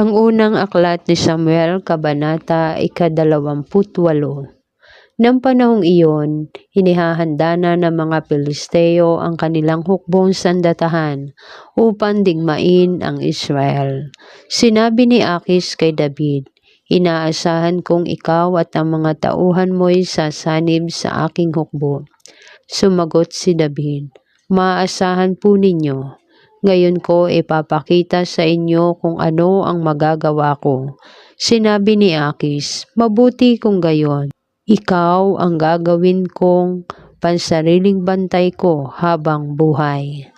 Ang unang aklat ni Samuel, Kabanata 28. Nang panahong iyon, inihahanda na ng mga Pilisteo ang kanilang hukbong sandatahan upang digmain ang Israel. Sinabi ni Akis kay David, "Inaasahan kong ikaw at ang mga tauhan mo'y sasanib sa aking hukbo." Sumagot si David, "Maaasahan po ninyo. Ngayon ko ipapakita sa inyo kung ano ang magagawa ko." Sinabi ni Akis, "Mabuti kung gayon. Ikaw ang gagawin kong pansariling bantay ko habang buhay."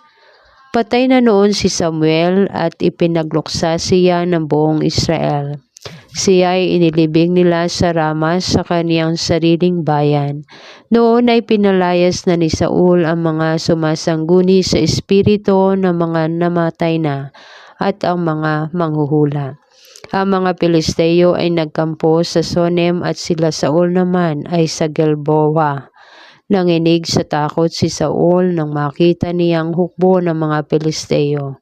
Patay na noon si Samuel at ipinagluksa siya ng buong Israel. Siya ay inilibing nila sa Rama sa kaniyang sariling bayan. Noon ay pinalayas na ni Saul ang mga sumasangguni sa espiritu ng mga namatay na at ang mga manghuhula. Ang mga Pilisteo ay nagkampo sa Sonem at sila Saul naman ay sa Gilboa. Nanginig sa takot si Saul nang makita niyang hukbo ng mga Pilisteo.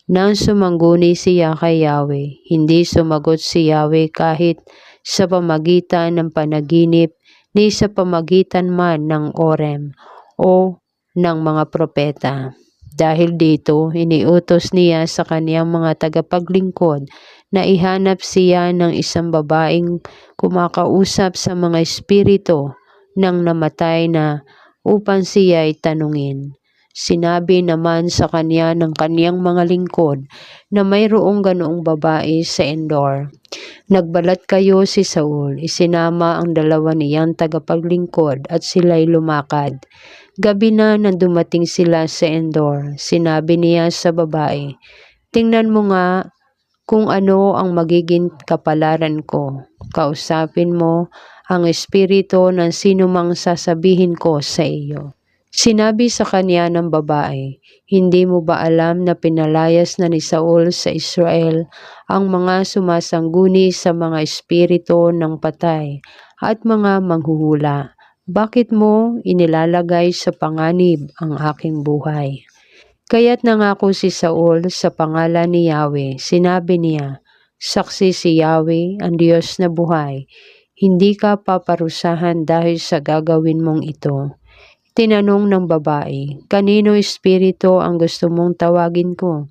Nang sumangguni siya kay Yahweh, hindi sumagot si Yahweh kahit sa pamagitan ng panaginip ni sa pamagitan man ng Orem o ng mga propeta. Dahil dito, iniutos niya sa kaniyang mga tagapaglingkod na ihanap siya ng isang babaeng kumakausap sa mga espiritu ng namatay na upang siya ay tanungin. Sinabi naman sa kanya ng kaniyang mga lingkod na mayroong ganoong babae sa Endor. Nagbalat kayo si Saul, isinama ang dalawa niyang tagapaglingkod at sila'y lumakad. Gabi na nang dumating sila sa Endor, sinabi niya sa babae, "Tingnan mo nga kung ano ang magiging kapalaran ko. Kausapin mo ang espiritu ng sinumang sasabihin ko sa iyo." Sinabi sa kanya ng babae, "Hindi mo ba alam na pinalayas na ni Saul sa Israel ang mga sumasangguni sa mga espiritu ng patay at mga manghuhula? Bakit mo inilalagay sa panganib ang aking buhay?" Kaya't nangako si Saul sa pangalan ni Yahweh. Sinabi niya, "Saksi si Yahweh, ang Diyos na buhay, hindi ka paparusahan dahil sa gagawin mong ito." Tinanong ng babae, "Kanino espiritu ang gusto mong tawagin ko?"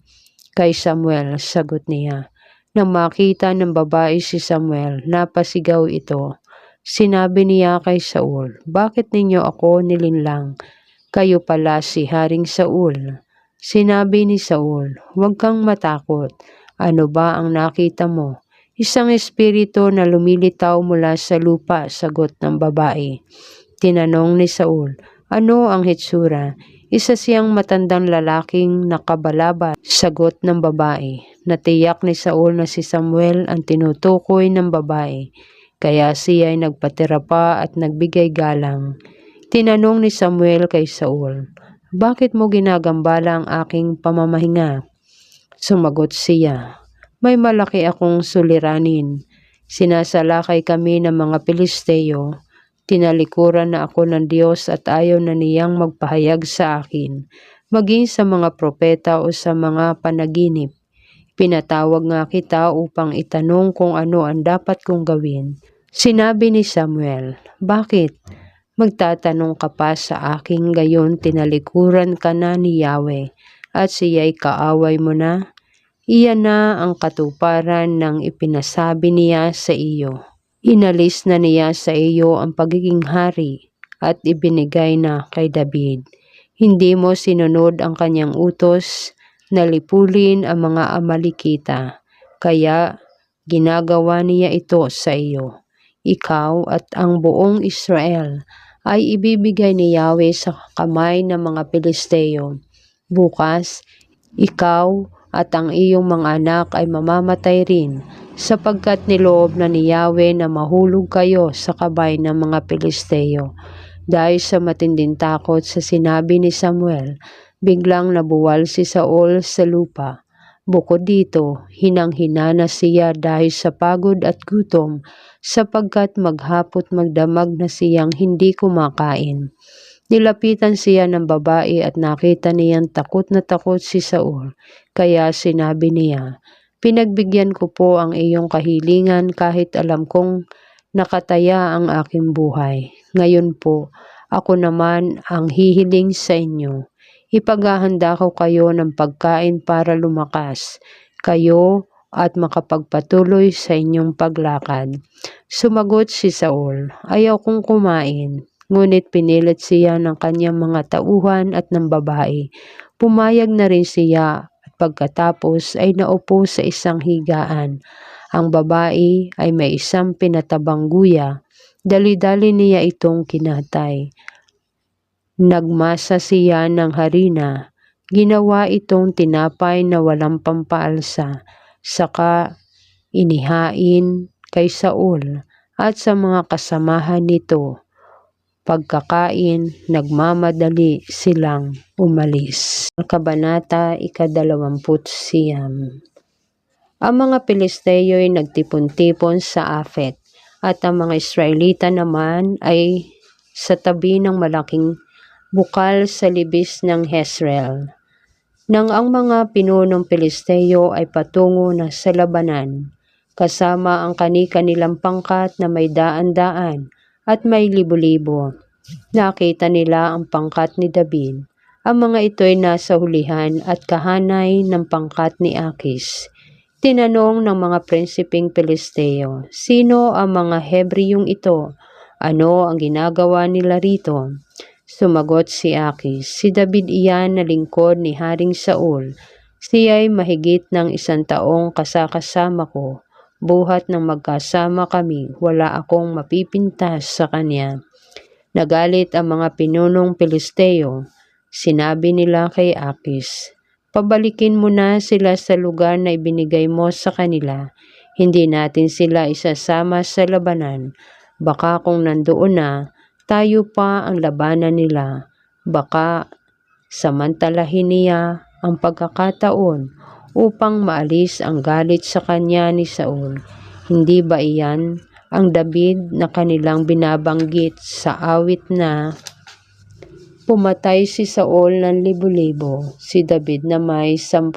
"Kay Samuel," sagot niya. Nang makita ng babae si Samuel, napasigaw ito. Sinabi niya kay Saul, "Bakit ninyo ako nilinlang? Kayo pala si Haring Saul." Sinabi ni Saul, "Huwag kang matakot. Ano ba ang nakita mo?" "Isang espiritu na lumilitaw mula sa lupa," sagot ng babae. Tinanong ni Saul, "Ano ang hitsura?" "Isa siyang matandang lalaking nakabalabad," sagot ng babae. Natiyak ni Saul na si Samuel ang tinutukoy ng babae, kaya siya ay nagpatira pa at nagbigay galang. Tinanong ni Samuel kay Saul, "Bakit mo ginagambala ang aking pamamahinga?" Sumagot siya, "May malaki akong suliranin. Sinasalakay kami ng mga Pilisteo. Tinalikuran na ako ng Diyos at ayaw na niyang magpahayag sa akin, maging sa mga propeta o sa mga panaginip. Pinatawag nga kita upang itanong kung ano ang dapat kong gawin." Sinabi ni Samuel, "Bakit? Magtatanong ka pa sa aking gayon tinalikuran ka na ni Yahweh at siya'y kaaway mo na? Iyan na ang katuparan ng ipinasabi niya sa iyo. Inalis na niya sa iyo ang pagiging hari at ibinigay na kay David. Hindi mo sinunod ang kanyang utos na lipulin ang mga Amalekita, kaya ginagawa niya ito sa iyo. Ikaw at ang buong Israel ay ibibigay ni Yahweh sa kamay ng mga Pilisteo. Bukas, ikaw at ang iyong mga anak ay mamamatay rin, sapagkat niloob na ni Yahweh na mahulog kayo sa kamay ng mga Pilisteo." Dahil sa matinding takot sa sinabi ni Samuel, biglang nabuwal si Saul sa lupa. Bukod dito, hinang-hina na siya dahil sa pagod at gutom, sapagkat maghapot magdamag na siyang hindi kumakain. Nilapitan siya ng babae at nakita niyang takot na takot si Saul, kaya sinabi niya, Pinagbigyan ko po ang iyong kahilingan kahit alam kong nakataya ang aking buhay. Ngayon po, ako naman ang hihiling sa inyo. Ipaghahanda ko kayo ng pagkain para lumakas kayo at makapagpatuloy sa inyong paglakad. Sumagot si Saul, ayaw kong kumain. Ngunit pinilit siya ng kanyang mga tauhan at ng babae. Pumayag na rin siya at pagkatapos ay naupo sa isang higaan. Ang babae ay may isang pinatabang guya. Dali-dali niya itong kinatay. Nagmasa siya ng harina. Ginawa itong tinapay na walang pampaalsa. Saka inihain kay Saul at sa mga kasamahan nito. Pagkakain, nagmamadali silang umalis. Kabanata 29. Ang mga Pilisteo ay nagtipon-tipon sa Afek at ang mga Israelita naman ay sa tabi ng malaking bukal sa libis ng Jezreel. Nang ang mga pinunong Pilisteo ay patungo na sa labanan, kasama ang kani-kanilang pangkat na may daan-daan at may libo-libo. Nakita nila ang pangkat ni David. Ang mga ito ay nasa hulihan at kahanay ng pangkat ni Akis. Tinanong ng mga prinsipeng Pilisteo, sino ang mga Hebreyong ito? Ano ang ginagawa nila rito? Sumagot si Akis, si David iyan na lingkod ni Haring Saul. Siya'y mahigit ng 1 taong kasakasama ko. Buhat ng magkasama kami, wala akong mapipintas sa kanya. Nagalit ang mga pinunong Pilisteo. Sinabi nila kay Akis, pabalikin mo na sila sa lugar na ibinigay mo sa kanila. Hindi natin sila isasama sa labanan. Baka kung nandoon na, tayo pa ang labanan nila. Baka samantalahin niya ang pagkakataon upang maalis ang galit sa kanya ni Saul. Hindi ba iyan ang David na kanilang binabanggit sa awit na pumatay si Saul ng libo-libo, si David na may 10,000.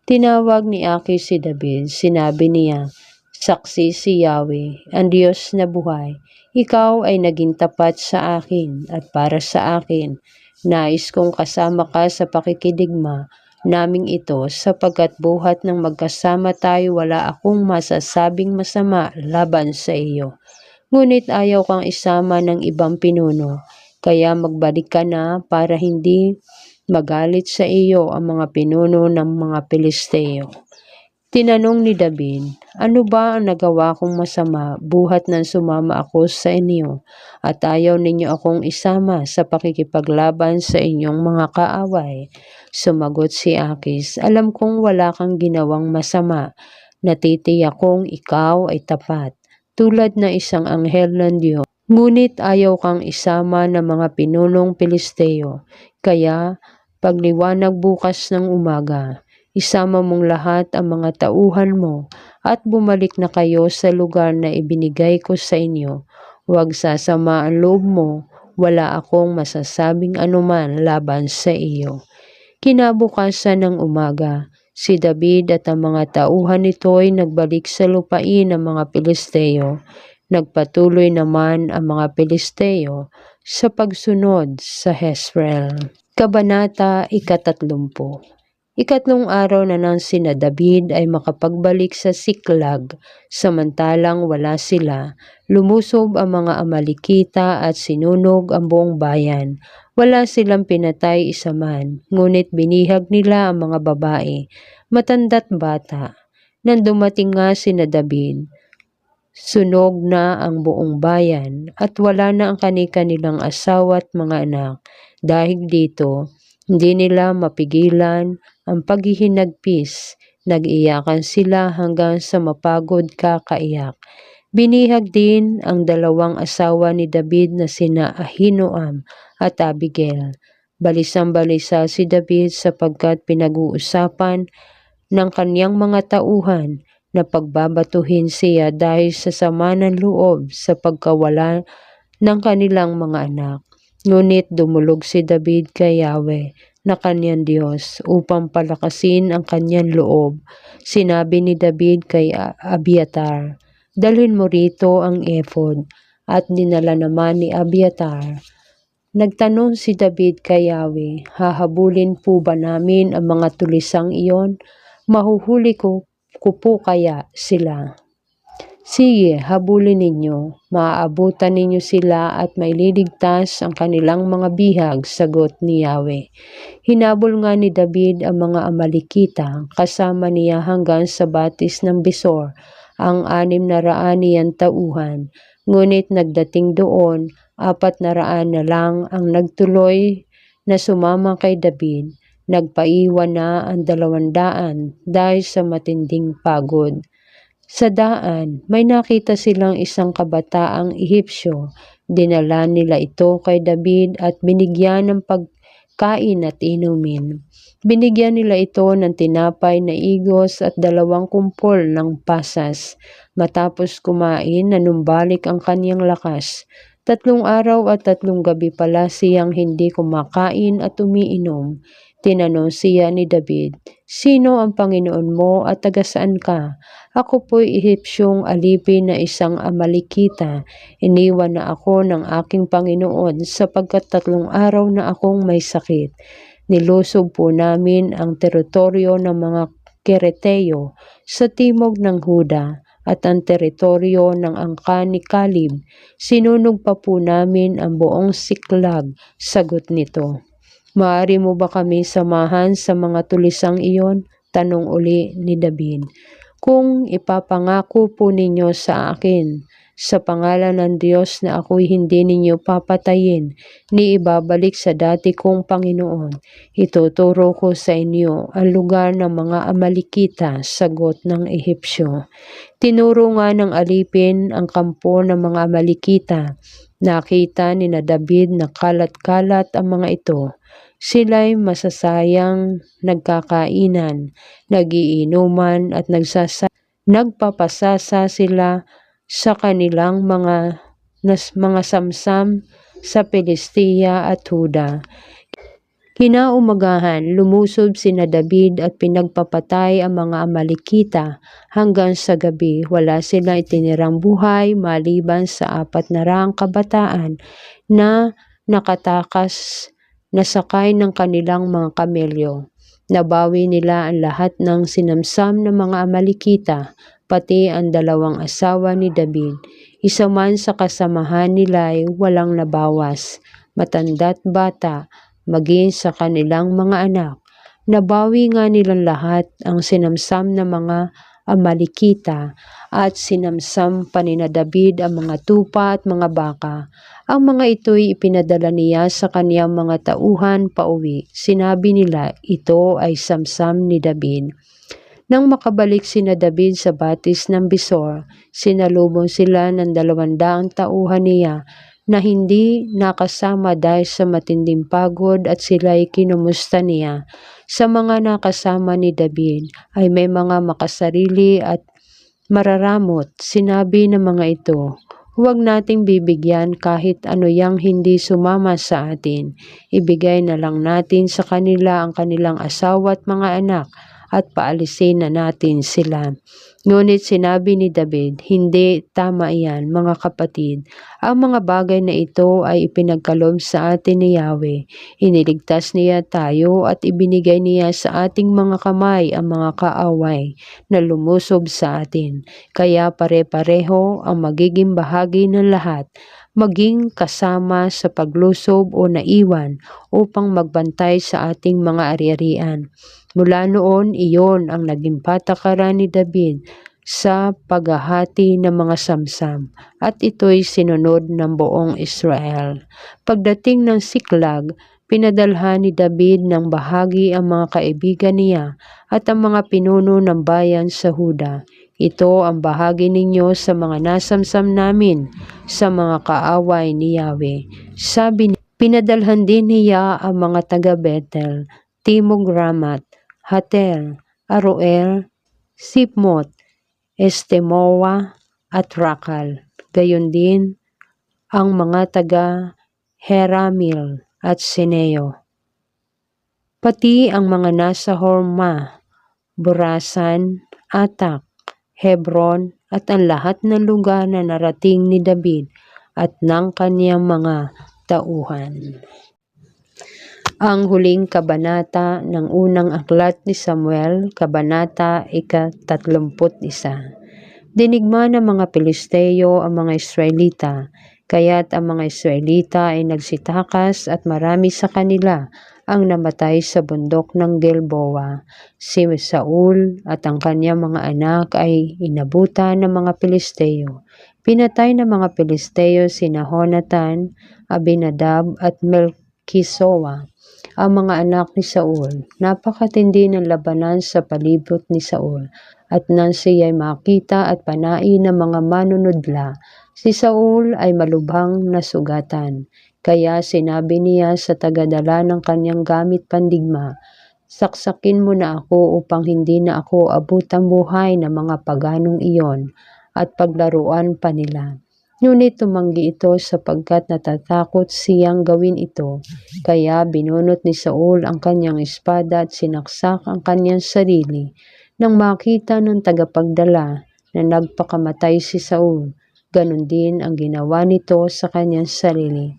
Tinawag ni Akis si David, sinabi niya, saksi si Yahweh, ang Diyos na buhay. Ikaw ay naging tapat sa akin at para sa akin. Nais kong kasama ka sa pakikidigma naming ito sapagkat buhat ng magkasama tayo wala akong masasabing masama laban sa iyo. Ngunit ayaw kang isama ng ibang pinuno, kaya magbalik ka na para hindi magalit sa iyo ang mga pinuno ng mga Pilisteo. Tinanong ni David, ano ba ang nagawa kong masama buhat nang sumama ako sa inyo at ayaw ninyo akong isama sa pakikipaglaban sa inyong mga kaaway? Sumagot si Akis, alam kong wala kang ginawang masama. Natitiyak kong ikaw ay tapat, tulad na isang anghel ng Diyos. Ngunit ayaw kang isama ng mga pinunong Pilisteo, kaya pagliwanag bukas ng umaga, isama mong lahat ang mga tauhan mo at bumalik na kayo sa lugar na ibinigay ko sa inyo. Huwag sasama ang loob mo, wala akong masasabing anuman laban sa iyo. Kinabukasan ng umaga, si David at ang mga tauhan nito ay nagbalik sa lupain ng mga Pilisteo. Nagpatuloy naman ang mga Pilisteo sa pagsunod sa Jezreel. Kabanata 30. Ikatlong araw na nang sina David ay makapagbalik sa Siklag, samantalang wala sila, lumusob ang mga Amalekita at sinunog ang buong bayan. Wala silang pinatay isa man, ngunit binihag nila ang mga babae, matanda't bata. Nang dumating nga sina David, sunog na ang buong bayan at wala na ang kani-kanilang asawa at mga anak. Dahil dito, hindi nila mapigilan ang paghihinagpis. Nag-iyakan sila hanggang sa mapagod kakaiyak. Binihag din ang 2 asawa ni David na sina Ahinoam at Abigail. Balisang-balisa si David sapagkat pinag-uusapan ng kaniyang mga tauhan na pagbabatuhin siya dahil sa sama ng loob sa pagkawala ng kanilang mga anak. Ngunit dumulog si David kay Yahweh na kanyang Diyos upang palakasin ang kanyang loob. Sinabi ni David kay Abiatar, "Dalhin mo rito ang ephod," at dinala naman ni Abiatar. Nagtanong si David kay Yahweh, "Hahabulin po ba namin ang mga tulisang iyon? Mahuhuli ko po kaya sila?" "Sige, habulin ninyo. Maaabutan ninyo sila at maililigtas ang kanilang mga bihag," sagot ni Yahweh. Hinabol nga ni David ang mga Amalekita kasama niya hanggang sa batis ng Besor, ang 600 niyang tauhan. Ngunit nagdating doon, 400 na lang ang nagtuloy na sumama kay David. Nagpaiwan na ang 200 dahil sa matinding pagod. Sa daan, may nakita silang isang kabataang Ehipsyo. Dinala nila ito kay David at binigyan ng pagkain at inumin. Binigyan nila ito ng tinapay na igos at 2 kumpol ng pasas. Matapos kumain, nanumbalik ang kanyang lakas. 3 araw at 3 gabi pala siyang hindi kumakain at umiinom. Tinanong siya ni David, "Sino ang Panginoon mo at taga saan ka?" "Ako po'y Ehipsyong alipin na isang Amalekita. Iniwan na ako ng aking Panginoon sapagkat 3 araw na akong may sakit. Nilusob po namin ang teritoryo ng mga Kereteo sa timog ng Huda at ang teritoryo ng angkan ni Kalib. Sinunog pa po namin ang buong Siklag." Sagot nito, "Maaari mo ba kami samahan sa mga tulisang iyon?" Tanong uli ni David, "Kung ipapangako po ninyo sa akin, sa pangalan ng Diyos na ako'y hindi ninyo papatayin, ni ibabalik sa dati kong Panginoon, ituturo ko sa inyo ang lugar ng mga Amalekita." Sagot ng Ehipsyo. Tinuro nga ng alipin ang kampo ng mga Amalekita. Nakita ni na David na kalat-kalat ang mga ito. Sila'y masasayang nagkakainan, nagiinuman at nagpapasasa sila sa kanilang mga samsam sa Pilistia at Huda. Kinaumagahan, lumusob sina David at pinagpapatay ang mga Amalekita. Hanggang sa gabi, wala silang itinirang buhay maliban sa 400 kabataan na nakatakas na sakay ng kanilang mga kamelyo. Nabawi nila ang lahat ng sinamsam ng mga Amalekita, pati ang 2 asawa ni David. Isa man sa kasamahan nila ay walang nabawas, matanda't bata, maging sa kanilang mga anak. Nabawi nga nilang lahat ang sinamsam na mga Amalekita at sinamsam pa ni David ang mga tupa at mga baka. Ang mga ito'y ipinadala niya sa kaniyang mga tauhan pauwi. Sinabi nila, ito ay samsam ni David. Nang makabalik sina David sa batis ng Besor, sinalubong sila ng 200 tauhan niya na hindi nakasama dahil sa matinding pagod at sila'y kinumusta niya. Sa mga nakasama ni David ay may mga makasarili at mararamot. Sinabi ng mga ito, "Huwag nating bibigyan kahit ano yang hindi sumama sa atin. Ibigay na lang natin sa kanila ang kanilang asawa at mga anak at paalisin na natin sila." Ngunit sinabi ni David, "Hindi tama iyan, mga kapatid. Ang mga bagay na ito ay ipinagkaloob sa atin ni Yahweh. Iniligtas niya tayo at ibinigay niya sa ating mga kamay ang mga kaaway na lumusob sa atin. Kaya pare-pareho ang magiging bahagi ng lahat, maging kasama sa paglusob o naiwan upang magbantay sa ating mga ari-arian." Mula noon, iyon ang naging patakaran ni David sa paghahati ng mga samsam, at ito'y sinunod ng buong Israel. Pagdating ng Siklag, pinadalhan ni David ng bahagi ang mga kaibigan niya at ang mga pinuno ng bayan sa Huda. "Ito ang bahagi ninyo sa mga nasamsam namin sa mga kaaway ni Yahweh." Sabi niya, pinadalhan din niya ang mga taga Betel, Timog Ramat, Hatel, Aroer, Sipmot, Estemoa at Rakal. Gayon din ang mga taga Heramil at Sineo. pati ang mga nasa Horma, Burasan, Atak, Hebron at ang lahat ng lugar na narating ni David at ng kaniyang mga tauhan. Ang huling kabanata ng unang aklat ni Samuel, kabanata ika-31. Dinigma ng mga Pilisteo ang mga Israelita, kaya't ang mga Israelita ay nagsitakas at marami sa kanila ang namatay sa bundok ng Gilboa. Si Saul at ang kanyang mga anak ay inabutan ng mga Pilisteo. Pinatay ng mga Pilisteo sina Jonathan, Abinadab at Melkisoa, ang mga anak ni Saul. Napakatindi ng labanan sa palibot ni Saul, at nang siya'y makita at panain ng mga manunudla, si Saul ay malubhang nasugatan. Kaya sinabi niya sa tagadala ng kanyang gamit pandigma, "Saksakin mo na ako upang hindi na ako abutang buhay ng mga paganong iyon at paglaruan pa nila." Ngunit tumanggi ito sapagkat natatakot siyang gawin ito. Kaya binunot ni Saul ang kanyang espada at sinaksak ang kanyang sarili. Nang makita ng tagapagdala na nagpakamatay si Saul, ganon din ang ginawa nito sa kanyang sarili.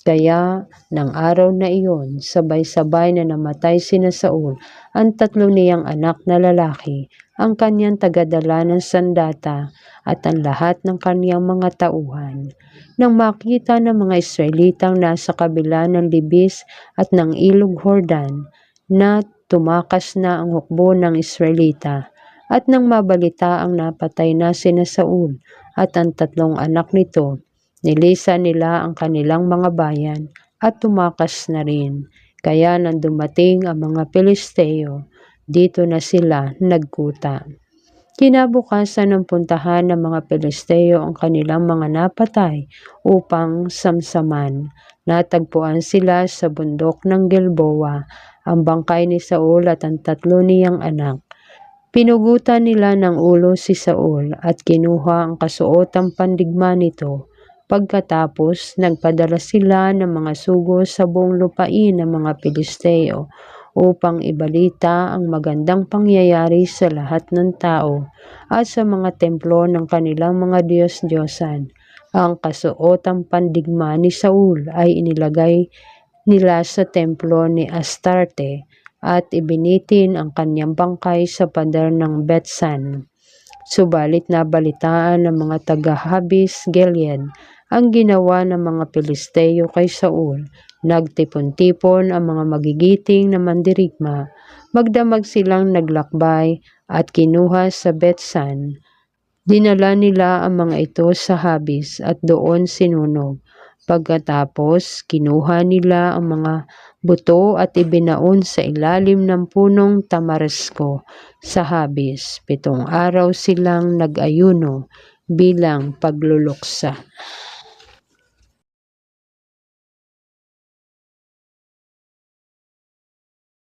Kaya ng araw na iyon, sabay-sabay na namatay sina Saul, ang 3 niyang anak na lalaki, ang kanyang tagadala ng sandata, at ang lahat ng kaniyang mga tauhan. Nang makita ng mga Israelitang nasa kabila ng libis at ng ilog Jordan, na tumakas na ang hukbo ng Israelita, at nang mabalita ang napatay na sina Saul at ang 3 anak nito, nilisan nila ang kanilang mga bayan at tumakas na rin. Kaya nang dumating ang mga Pilisteo, dito na sila nagkuta. Kinabukasan ng puntahan ng mga Pilisteo ang kanilang mga napatay upang samsaman. Natagpuan sila sa bundok ng Gilboa, ang bangkay ni Saul at ang 3 niyang anak. Pinugutan nila ng ulo si Saul at kinuha ang kasuotang pandigma nito. Pagkatapos, nagpadala sila ng mga sugo sa buong lupain ng mga Pilisteo upang ibalita ang magandang pangyayari sa lahat ng tao at sa mga templo ng kanilang mga Diyos-Diyosan. Ang kasuotang pandigma ni Saul ay inilagay nila sa templo ni Astarte at ibinitin ang kanyang bangkay sa pader ng Betsan. Subalit nabalitaan ng mga taga-Habis Gilead ang ginawa ng mga Pilisteo kay Saul. Nagtipon-tipon ang mga magigiting na mandirigma. Magdamag silang naglakbay at kinuha sa Betsan. Dinala nila ang mga ito sa Habis at doon sinunog. Pagkatapos, kinuha nila ang mga buto at ibinaon sa ilalim ng punong tamaresko sa Habis. 7 araw silang nag-ayuno bilang pagluluksa.